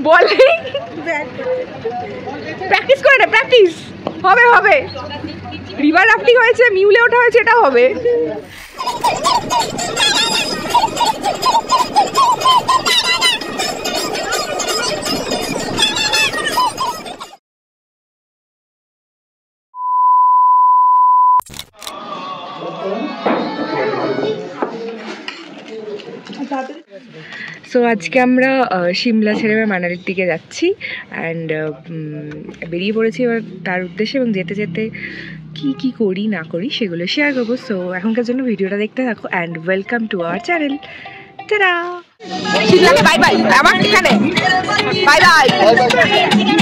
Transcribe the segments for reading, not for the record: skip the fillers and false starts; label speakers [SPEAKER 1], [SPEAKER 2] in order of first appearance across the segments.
[SPEAKER 1] বলে প্র্যাকটিস করে না, প্র্যাকটিস হবে হবে। রিভার রাফটিং হয়েছে, মিউলে ওঠা হয়েছে, এটা হবে। সো আজকে আমরা সিমলা ছেড়ে মানালির দিকে যাচ্ছি অ্যান্ড বেরিয়ে পড়েছি এবার তার উদ্দেশ্যে, এবং যেতে যেতে কি কি করি না করি সেগুলো শেয়ার করবো। সো এখনকার জন্য ভিডিওটা দেখতে থাকো and welcome to our channel. টাটা। সিমলাকে বাই বাই, আমার এখানে বাই বাই,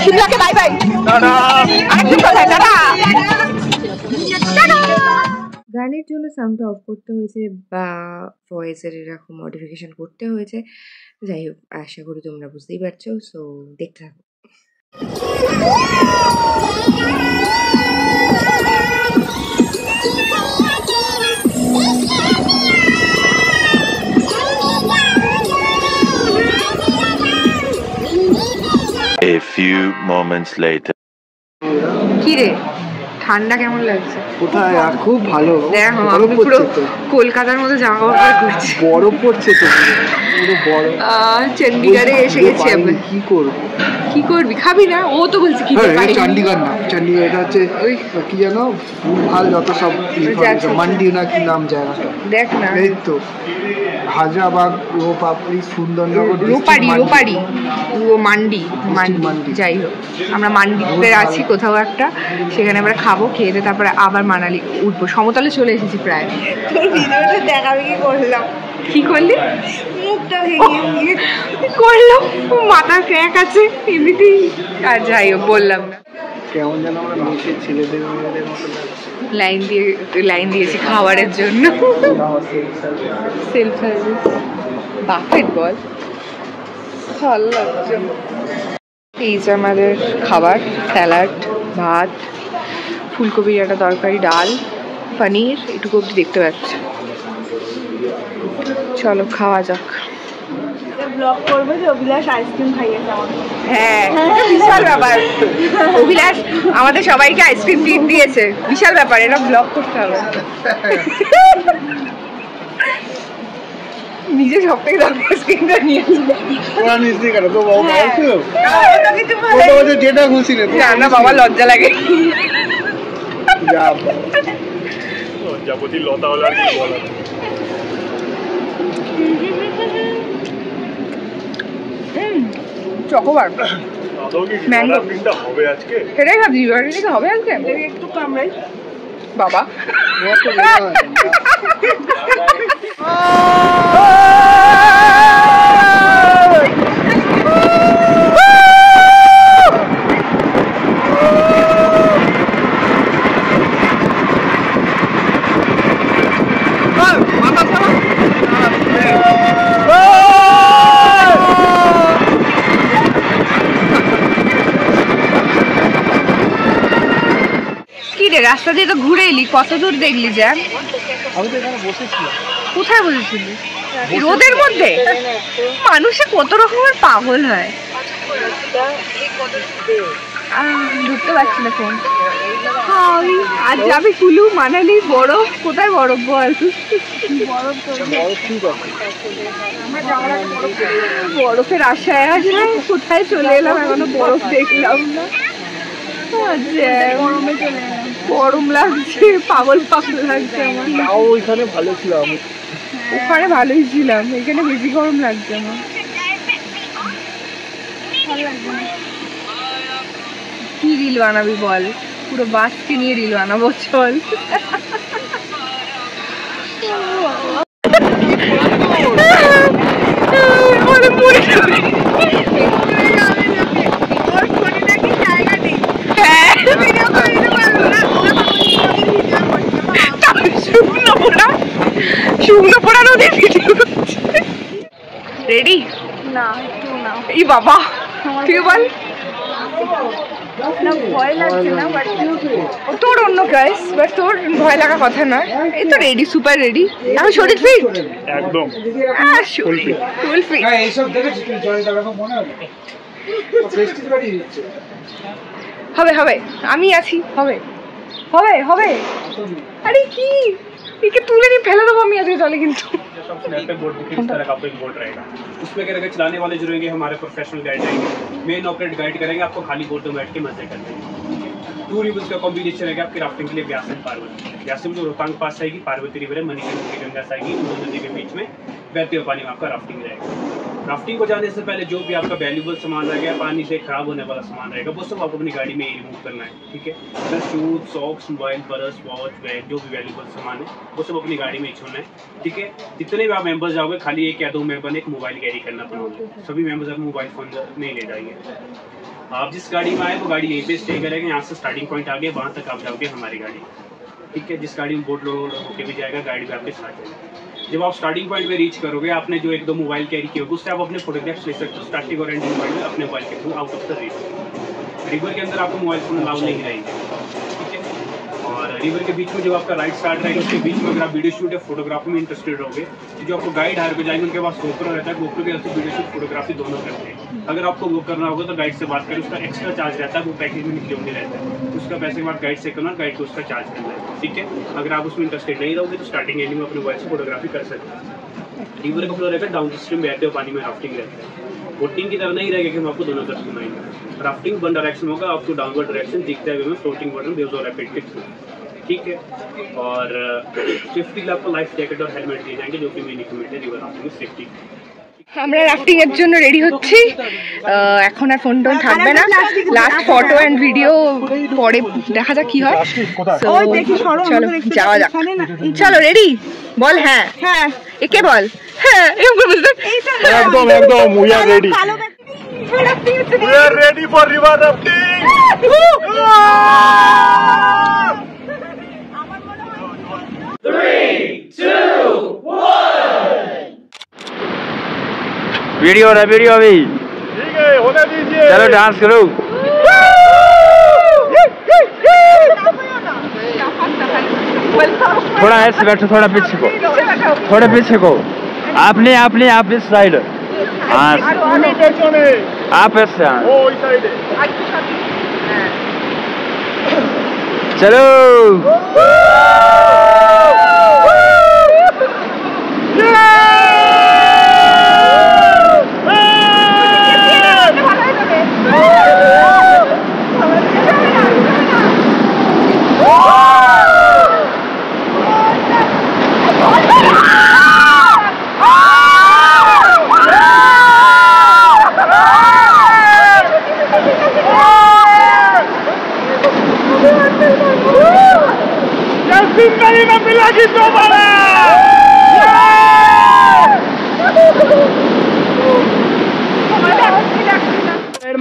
[SPEAKER 1] সিমলাকে বাই বাই, আরেকদিন কোথায়, টাটা। গানের জন্য সাউন্ডটা অফ করতে হয়েছে বা ভয়েসের এরকম মডিফিকেশন করতে হয়েছে, যাই হোক আশা করি তোমরা বুঝতেই পারছো। সো দেখতে থাকো।
[SPEAKER 2] A few moments later.
[SPEAKER 1] কি রে, ঠান্ডা কেমন লাগছে?
[SPEAKER 3] কোথায়? খুব ভালো।
[SPEAKER 1] দেখো আমি পুরো কলকাতার মতো জামা কাপড় করছি,
[SPEAKER 3] বরফ পড়ছে তো পুরো বরফ।
[SPEAKER 1] চণ্ডীগড়ে এসে গেছি আমরা।
[SPEAKER 3] কি করব?
[SPEAKER 1] কি করবি? খাবি না? ও তো বলছে কি পারি।
[SPEAKER 3] চণ্ডীগড় না, চণ্ডীগড় এটা হচ্ছে ওই কি জানো ভাল যত সব মান্ডি না কি নাম জায়গাটা,
[SPEAKER 1] দেখ না।
[SPEAKER 3] এই তো হায়দ্রাবাদ, রোপাপড়ি, সুন্দরনগর,
[SPEAKER 1] রোপাড়ি রোপাড়ি মান্ডি মান্ডি, যাই হোক আমরা মান্ডিতে আছি কোথাও একটা, সেখানে আমরা খাবো, খেয়ে দিয়ে তারপরে আবার মানালি উঠবো। সমতলে চলে এসেছি প্রায়। তোর ভিডিওটা দেখাবে কি করলাম? কি করলি? মুখটা ভেঙে করলাম, মাথার ক্র্যাক আছে এমনিতেই। আর যাই হোক বললাম না।
[SPEAKER 3] কেমন যেন আমরা মেয়েদের ছেলেদের মেয়েদের মতো লাগছে।
[SPEAKER 1] লাইন দিয়েছি খাবারের জন্য, সেলফ সার্ভিস। বাফেট বল, ভালো লাগছে। এই যে আমাদের খাবার, স্যালাড, ভাত, ফুলকপির একটা তরকারি, ডাল, পনির, এটুকু অব্দি দেখতে পাচ্ছি। চলো খাওয়া যাক।
[SPEAKER 4] ব্লগ করবে যে অভিলাষ আইসক্রিম খাইয়েছে আমাকে।
[SPEAKER 1] হ্যাঁ বিশাল ব্যাপার, অভিলাষ আমাদের সবাইকে আইসক্রিম ট্রিট দিয়েছে, বিশাল ব্যাপার, এটা ব্লগ করতে হবে। নিজে সব থেকে দামি আইসক্রিমটা নিয়েছে।
[SPEAKER 3] যেটা খুশি
[SPEAKER 1] না বাবা, লজ্জা লাগে। চকোবার ম্যাঙ্গো হবে আজকে, সেটাই ভাবছি হবে আজকে।
[SPEAKER 4] একটু কামড়াই
[SPEAKER 1] বাবা। রাস্তা দিয়ে তো ঘুরে এলি, কত দূর দেখলি? জ্যাম। কোথায় বসেছিলি? রোদের মধ্যে? মানুষে কত রকমের পাগল হয়। ধরতে পারছি না ফোন। আজ যাবি কুলু, মানালি, বরফ। কোথায় বরফ বল? বরফের আশায় আশায় কোথায় চলে এলাম, এখনো বরফ দেখলাম না। গরম লাগছে, পাগল পাগল লাগছে আমার।
[SPEAKER 3] ওইখানে ভালো ছিলাম,
[SPEAKER 1] ওখানে ভালোই ছিলাম, এখানে বেশি গরম লাগছে আমার। কি রিল বানাবি বল? পুরো বাসকে নিয়ে রিল বানাবো, চল। শুকনো পোড়া নদীর ভিডিও রেডি?
[SPEAKER 4] না একটু না।
[SPEAKER 1] এই বাবা, তুই বল।
[SPEAKER 4] না ভয় লাগছে না, বাট
[SPEAKER 1] তোর অন্য গাইস, বাট তোর ভয় লাগা কথা নয়। এই তো রেডি, সুপার রেডি। আমি শরীর ফিট একদম, ফুল ফিট। এইসব দেখেছিস তুই? জয় দাদা মনে হয়
[SPEAKER 3] প্রেস্টিজ বাড়িয়ে দিচ্ছে।
[SPEAKER 1] হবে হবে, আমি আছি, হবে হবে হবে। আরে কি একে তুলে নিয়ে ফেলে দেবো আমি আজকে জলে কিন্তু।
[SPEAKER 5] बोर्ड बुकिंग इस तरह का आपको एक बोर्ड रहेगा, उसमें क्या रहेगा, चलाने वाले जो रहेंगे हमारे प्रोफेशनल गाइड रहेंगे, मेन ऑपरेट गाइड करेंगे, आपको खाली बोर्ड में बैठ के मजे करने। टू रिवर्स का कॉम्बिनेशन रहेगा आपकी राफ्टिंग के लिए, व्यास एंड पार्वती। व्यास में जो रोहतांग पास आएगी, पार्वती रिवर है, मणिकंठ गंगा आएगी, दोनों नदी के बीच में बहते हुए पानी में आपका राफ्टिंग रहेगा। राफ्टिंग को जाने से पहले जो भी आपका वैल्यूबल सामान रहेगा, पानी से खराब होने वाला सामान रहेगा, वो सब आपको अपनी गाड़ी में ही रिमूव करना है, ठीक है। Sir shoes, socks, mobile, purse, watch, bag, जो भी वैल्यूबल सामान है वो सब अपनी गाड़ी में ही छोड़ना है, ठीक है। जितने भी आप मेंबर्स जाओगे, खाली एक या दो मेंबर ने एक मोबाइल कैरी करना पड़ेगा, सभी मेंबर्स अपना मोबाइल फोन नहीं ले जाएंगे। आप जिस गाड़ी में आए वो गाड़ी यहीं पे स्टे करेंगे, यहाँ से स्टार्टिंग पॉइंट आ गया, वहाँ तक आप जाओगे हमारी गाड़ी, ठीक है। जिस गाड़ी में बोट लोड होके भी जाएगा, गाड़ी भी आपके साथ जाएगी। जब आप स्टार्टिंग पॉइंट पे रीच करोगे, आपने जो एक दो मोबाइल कैरी किया होगा, उससे आप अपने फोटोग्राफ्स ले सकते हो स्टार्टिंग और एंडिंग पॉइंट में अपने मोबाइल के through out of the river. River के अंदर आपको मोबाइल फोन अलाउ नहीं रहेंगे, ठीक है। और रिवर के बीच में जब आपका राइड स्टार्ट रहेगा, उसके बीच में अगर आप वीडियो शूट या फोटोग्राफी में इंटरेस्टेड रहोगे, तो जो आपको गाइड हायर कर जाएंगे, उनके पास गोप्रो रहता है, गोप्रो के अंदर वीडियो शूट फोटोग्राफी दोनों करते हैं। अगर आपको वो करना होगा तो गाइड से बात करें, उसका एक्स्ट्रा चार्ज रहता है, वो पैकेज में इंक्लूडेड रहता है, उसका पैसे के बाद गाइड से करना, गाइड को उसका चार्ज करना है, ठीक है। अगर आप उसमें इंटरेस्टेड नहीं रहोगे तो स्टार्टिंग एंडिंग में अपने मोबाइल से फोटोग्राफी कर सकते हैं। रिवर का फ्लो रहेगा डाउन स्ट्रीम, बहते हुए पानी में राफ्टिंग रहता है। बोटिंग की तरह नहीं रहेगा कि हम आपको दोनों तरफ घुमाएंगे। राफ्टिंग वन डायरेक्शन होगा, आपको डाउनवर्ड डायरेक्शन दिखते हुए में फ्लोटिंग वाटर वेव्स और रैपिड के थ्रू, ठीक है। और सेफ्टी के लिए आपको लाइफ जैकेट और हेलमेट दिए जाएंगे, जो कि मेन इक्विपमेंट है रिवर राफ्टिंग में सेफ्टी।
[SPEAKER 1] আমরা রাফটিং এর জন্য রেডি হচ্ছি, এখন আর ফোন টোন থাকবে না, লাস্ট ফটো এন্ড ভিডিও পরে দেখা যাক কি হয়।
[SPEAKER 4] ওই দেখি সরো,
[SPEAKER 1] চলো
[SPEAKER 4] আমাদের
[SPEAKER 1] যাওয়া যাক,
[SPEAKER 4] এখানে না।
[SPEAKER 1] চলো রেডি বল, হ্যাঁ
[SPEAKER 4] হ্যাঁ
[SPEAKER 1] একে বল, হ্যাঁ এরকম করে বলতে।
[SPEAKER 3] একদম একদম, উই আর রেডি,
[SPEAKER 4] কালো
[SPEAKER 3] we are ready for river rafting.
[SPEAKER 6] Video हो रहा है, वीडियो अभी,
[SPEAKER 3] ठीक है होने दीजिए,
[SPEAKER 6] चलो डांस करो। थोड़ा ऐसे बैठो, थोड़ा पीछे को, थोड़े पीछे को, आपने आपने आप इस साइड, हाँ आप ऐसे, हाँ चलो।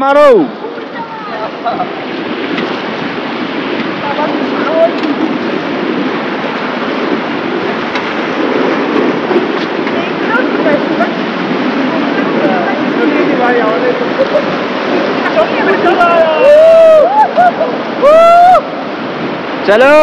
[SPEAKER 6] मारो चलो।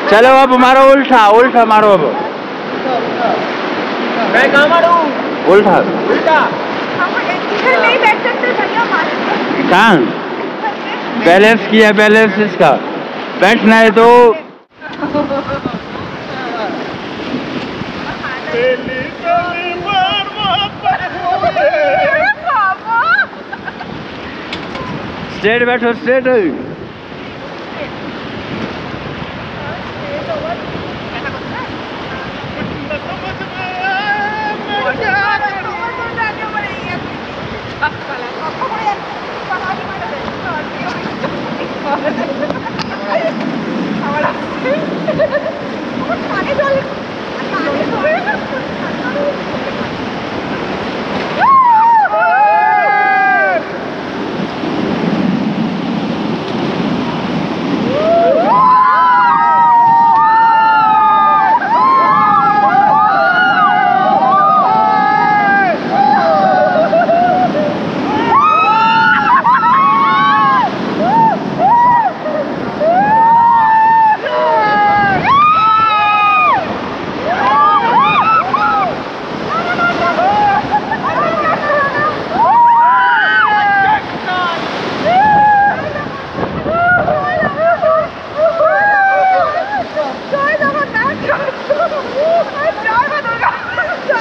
[SPEAKER 6] चलो अब मारो उल्टा, उल्टा मारो अब, मैं कहाँ मारूं? उल्टा उल्टा,
[SPEAKER 4] नहीं बैठ सकते भैया,
[SPEAKER 6] कहाँ बैलेंस किया, बैलेंस इसका बैठना है तो स्ट्रेट बैठो, स्ट्रेट।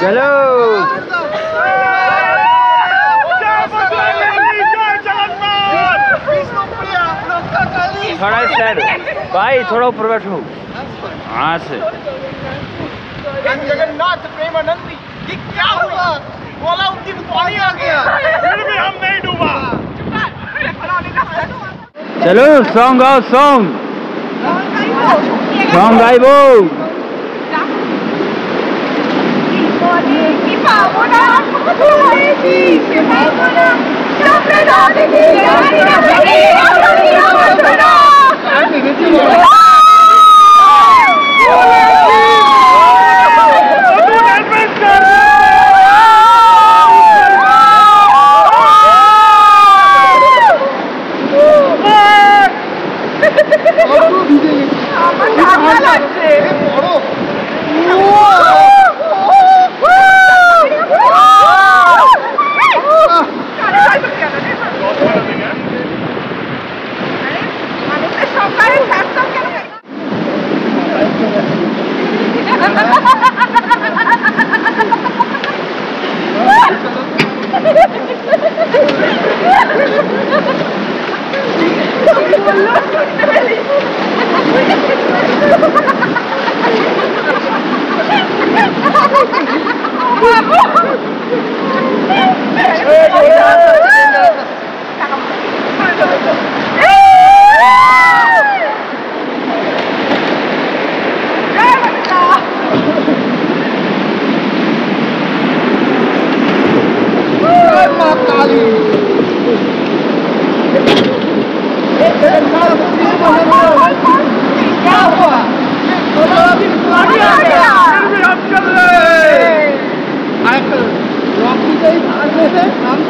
[SPEAKER 6] चलो थोड़ा साइड भाई, थोड़ा ऊपर बैठो। हाँ से
[SPEAKER 3] जगन्नाथ प्रेमानंद ये क्या हुआ? बोला उनकी पानी आ गया, फिर भी हम नहीं डूबा।
[SPEAKER 6] चलो सॉन्ग गाओ, सॉन्ग गाइबो।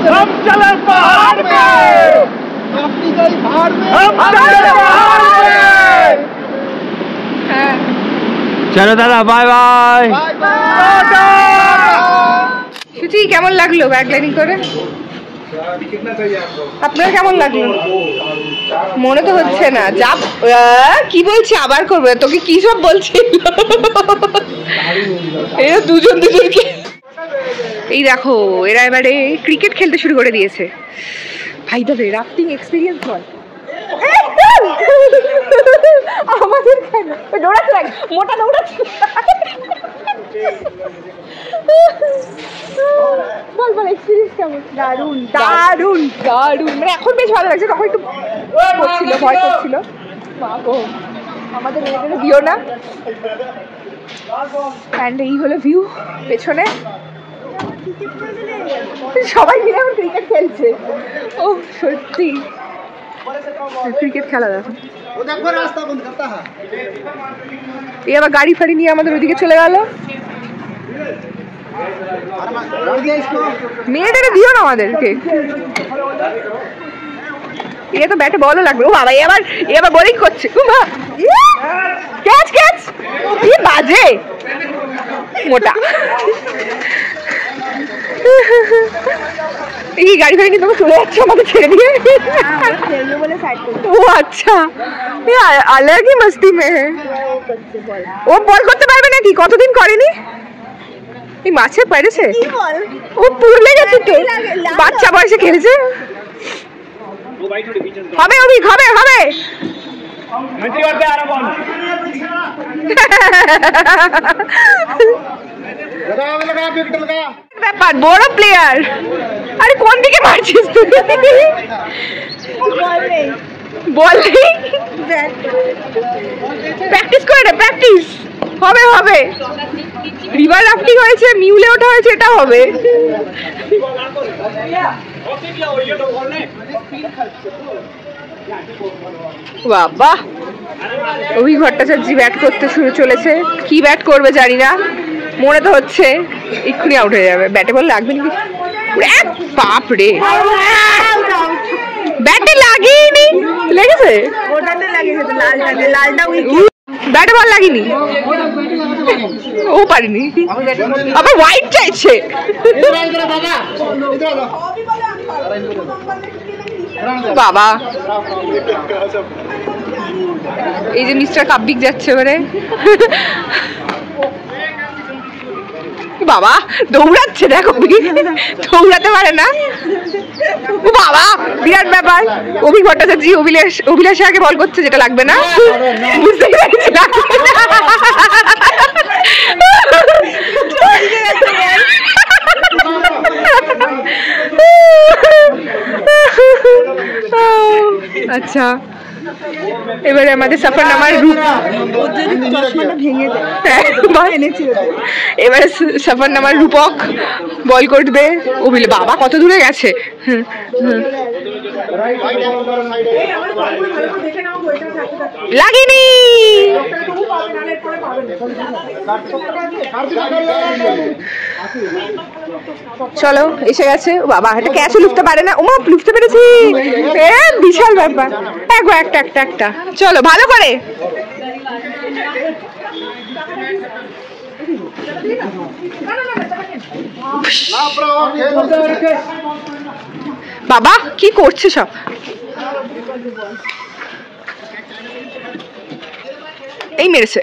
[SPEAKER 3] हम चले पहाड़ में, अपनी गई पहाड़ में, हम चले पहाड़ में।
[SPEAKER 6] चलो दादा, बाय बाय।
[SPEAKER 1] সুচি কেমন লাগলো ব্যাকলাইনিং করে? আপনার কেমন লাগলো? মনে তো হচ্ছে না। যা কি বলছি আবার করবে, তোকে কি সব বলছিল? এরা দুজনকে এই দেখো, এরা এবারে ক্রিকেট খেলতে শুরু করে দিয়েছে। ভাই দাদা রাফটিং এক্সপিরিয়েন্স বল। আমাদের কেন দৌড়াতে লাগে, মোটা দৌড়াচ্ছে। বল বল এক্সপিরিয়েন্স কেমন? দারুণ দারুণ দারুণ, মানে এখন বেশ ভালো লাগছে, তখন একটু করছিল, ভয় করছিল। বাবু আমাদের মেয়েদের দিও না। অ্যান্ড এই হলো ভিউ পেছনে, সবাই মিলে এখন ক্রিকেট খেলছে। ও সত্যি ক্রিকেট খেলা দেখো। এই আবার গাড়ি ফাড়ি নিয়ে আমাদের ওদিকে চলে গেল। মেয়েটাকে দিও না আমাদেরকে। এ তো ব্যাটে বলও লাগবে। ও বাবা এবার বোলিং করছে। ক্যাচ ক্যাচ, কি বাজে মোটা। এই গাড়ি ফাড়ি নিয়ে তোমার চলে যাচ্ছে আমাকে ছেড়ে দিয়ে। ও আচ্ছা, अलग ही मस्ती में है। ও বল করতে পারবে নাকি? কতদিন করেনি? এই মাছে পেরেছে, ও পুরলে গেছে তো, বাচ্চা বয়সে খেলছে। হবে অভিক, হবে হবে। ব্যাপার বড় প্লেয়ার। আরে কোন দিকে মারছিস তুই? বল নেই, প্র্যাকটিস করে না, প্র্যাকটিস হবে হবে। রিভার রাফটিং হয়েছে, মিউলে ওঠা হয়েছে, এটা হবে। বাবা অভি ভট্টাচার্য ব্যাট করতে শুরু চলেছে। কি ব্যাট করবে জানি না, মনে তো হচ্ছে এক্ষুনি আউট হয়ে যাবে। ব্যাটে বল লাগবে নাকি? বাপ রে, ব্যাটে লাগেনি। লেগেছে? ব্যাটে বল লাগেনি, ও পারিনি। আবার হোয়াইট চাইছে। বাবা এই যে মিস্টার কাব্বিক যাচ্ছে এবারে। বাবা দৌড়াচ্ছে দেখো, দৌড়াতে পারে না। ও বাবা বিরাট ব্যাপার। অভি ভট্টাচার্য অভিলাষে আগে বল করছে, যেটা লাগবে না বুঝতে পেরেছি না। আচ্ছা এবারে আমাদের সফরনামার রূপ এবারে সফরনামার রূপক বল করবে। বাবা কত দূরে গেছে। লাগেনি, চলো এসে গেছে। বাবা এটা ক্যাচও লুফতে পারে না। ওমা লুফতে পেরেছি, বিশাল ব্যাপার। একটা একটা একটা চলো ভালো করে। বাবা কি করছে সব? এই মেরেছে।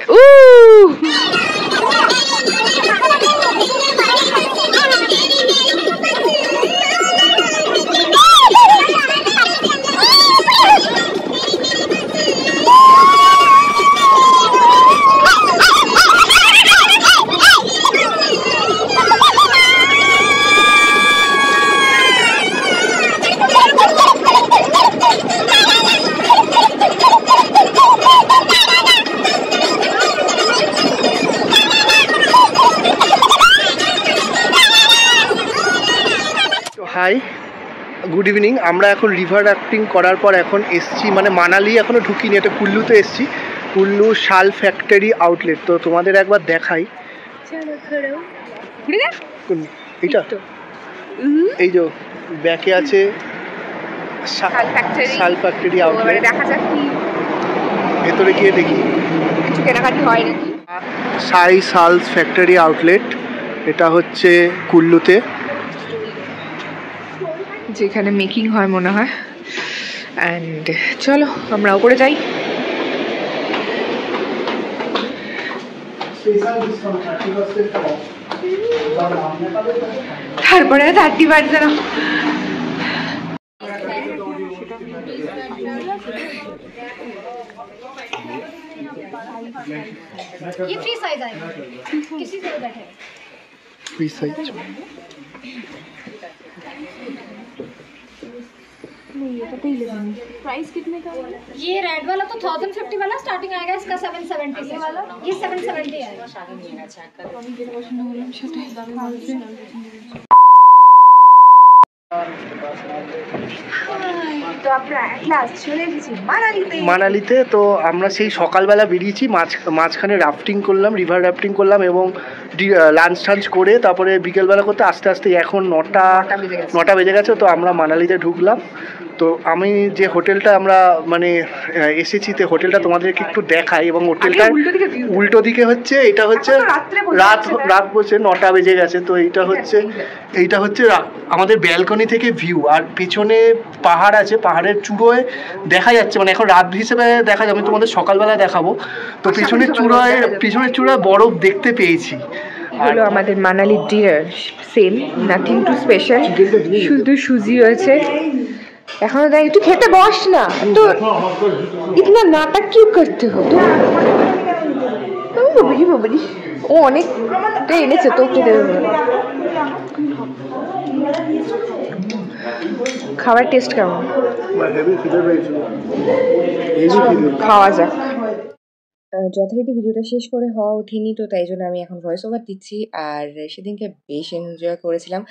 [SPEAKER 3] Hi, good evening. আমরা এখন রিভার রাফটিং করার পর এখন এসছি, মানে মানালি এখনো ঢুকিনি, এটা কুল্লুতে এসছি। কুল্লু শাল ফ্যাক্টরি আউটলেট। তো তোমাদের একবার দেখাই। এইটা এই যে ব্যাকে আছে শাল ফ্যাক্টরি আউটলেট। ভেতরে গিয়ে দেখি
[SPEAKER 1] কিছু কেনাকাটি হয় নাকি।
[SPEAKER 3] সাই শালস ফ্যাক্টরি আউটলেট, এটা হচ্ছে কুল্লুতে,
[SPEAKER 1] যেখানে মেকিং হয় মনে হয়। অ্যান্ড চলো আমরা উপরে যাই। তারপরে 30%
[SPEAKER 7] ये फ्री साइज आएगा, किसी से बैठे
[SPEAKER 3] फ्री साइज।
[SPEAKER 7] प्राइस कितने का है? ये रेड वाला तो 1050 वाला स्टार्टिंग आएगा, इसका 770 से वाला ये 770 आएगा।
[SPEAKER 1] তো আমরা ক্লাস চলে এসেছি
[SPEAKER 3] মানালিতে। তো আমরা সেই সকালবেলা বেরিয়েছি, মাঝখানে রাফটিং করলাম, রিভার রাফটিং করলাম এবং লাঞ্চ টাঞ্চ করে তারপরে বিকেলবেলা করতে আস্তে আস্তে এখন 9টা বেজে গেছে। তো আমরা মানালিতে ঢুকলাম। তো আমি যে হোটেলটা আমরা মানে এসেছি, তো হোটেলটা তোমাদেরকে একটু দেখাই। এবং হোটেলটা উল্টো দিকে হচ্ছে, এটা হচ্ছে রাত বসে 9টা বেজে গেছে। তো এইটা হচ্ছে আমাদের ব্যালকনি থেকে ভিউ। আর পেছনে পাহাড় আছে, পাহাড়ের চূড়োয় দেখা যাচ্ছে, মানে এখন রাত হিসেবে দেখা যাবে, আমি তোমাদের সকালবেলা দেখাবো। তো পেছনের চূড়ায় বরফ দেখতে পেয়েছি।
[SPEAKER 1] হলো আমাদের Manali dinner, same, nothing to special, শুধু সুজি হয়েছে। এখনো দেখ, একটু খেতে বস না, তো ইতনা নাটক কিউ করতে হতো। ও অনেকটা এনেছে, তো খেতে দেবে। খাবার টেস্ট কেমন? খাওয়া যাক। যথারীতি ভিডিওটা শেষ করে হওয়া ওঠেনি, তো তাই জন্য আমি এখন ভয়েস ওভার দিচ্ছি। আর সেদিনকে বেশ এনজয় করেছিলাম,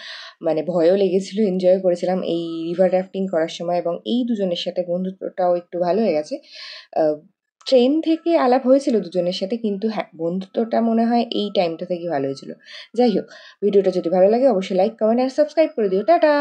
[SPEAKER 1] মানে ভয়ও লেগেছিল, এনজয় করেছিলাম এই রিভার রাফটিং করার সময়। এবং এই দুজনের সাথে বন্ধুত্বটাও একটু ভালো হয়ে গেছে। ট্রেন থেকে আলাপ হয়েছিল দুজনের সাথে, কিন্তু হ্যাঁ বন্ধুত্বটা মনে হয় এই টাইমটা থেকে ভালো হয়েছিল। যাই হোক, ভিডিওটা যদি ভালো লাগে অবশ্যই লাইক, কমেন্ট আর সাবস্ক্রাইব করে দিও। টাটা।